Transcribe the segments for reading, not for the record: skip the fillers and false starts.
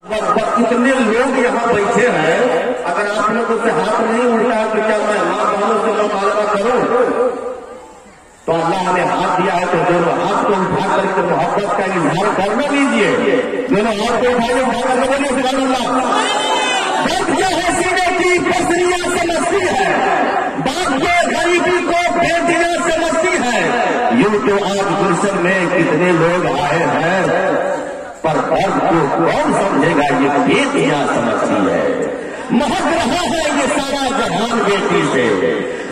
इतने लोग यहाँ बैठे हैं, अगर आप लोगों से हाथ नहीं उठता है तो क्या मैं मां बालों से मुकाबला करूं? तो अल्लाह ने हाथ दिया है तो दोनों हाथ को उठा करके मोहब्बत का इजहार करने दीजिए। दोनों हाथ को उठाइए, उठा करके बोलिए सुभान अल्लाह। बात क्या है सीने की पसरियां समझती है, बात ये गरीबी को बेटियां समझती है। यूं तो आज गुलशन में कितने लोग आए हैं, पर दर्द को कौन समझेगा, ये बेटियां समझती है। महक रहा है ये सारा जहान बेटी से,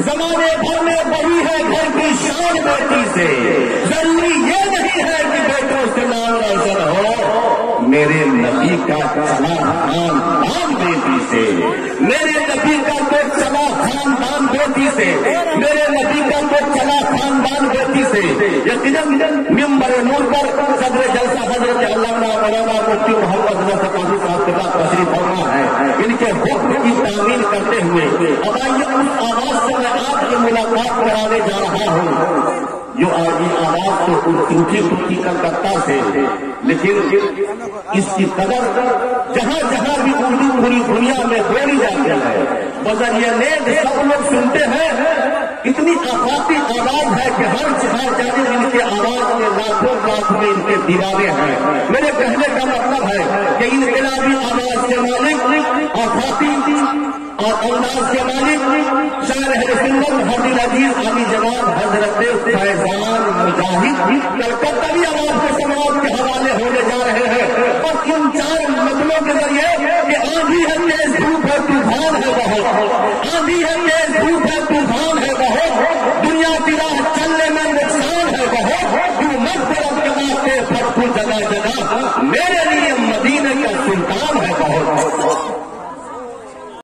जमाने भर में बड़ी है घर की शान बेटी से। जरूरी ये नहीं है कि बेटों से नाम रोशन हो, मेरे नबी का चला खानदान बेटी से, मेरे नबी का तो चला खानदान बेटी से, मेरे नबी का तो चला खानदान बेटी से। यकीनन मिंबर नूर पर सदर जलसा हजरत अल्लामा मौलाना मुफ्ती मोहम्मद नसर काजी साहब के साथ तशरीफ फरमा है। इनके हुक्म की तामील करते हुए अब आइए उस आवाज से मैं आपकी मुलाकात कराने जा रहा हूँ जो आज ये आवाज तो ऊंची ऊंची कलकत्ता से, लेकिन इसकी कदर जहां जहां भी उर्दू पूरी दुनिया में बोली जाती है, बजरिया नेद सब लोग सुनते हैं। इतनी आफाती आवाज है कि हर जगह जाने इनके आवाज के लाखों लाख में इनके दीवाने हैं। मेरे कहने का मतलब है कि इनकलाबी आवाज के मालिक, आफाती और अंदाज के मालिक शायर अहले सुन्नत मुहम्मद अजीज अली जनाब हजरत फैजान मुजाहिद कलकत्तावी आवाज के समाज के हवाले होने जा रहे हैं। और इन चार मतलों के जरिए कि आंधी है तेज धूप है तूफान है बहुत, आंधी है तेज धूप है तूफान है बहुत, दुनिया की राह चलने में नुकसान है बहुत, तू मत के वास्ते फटू जगह जगह, मेरे लिए मदीने का सुल्तान है बहुत।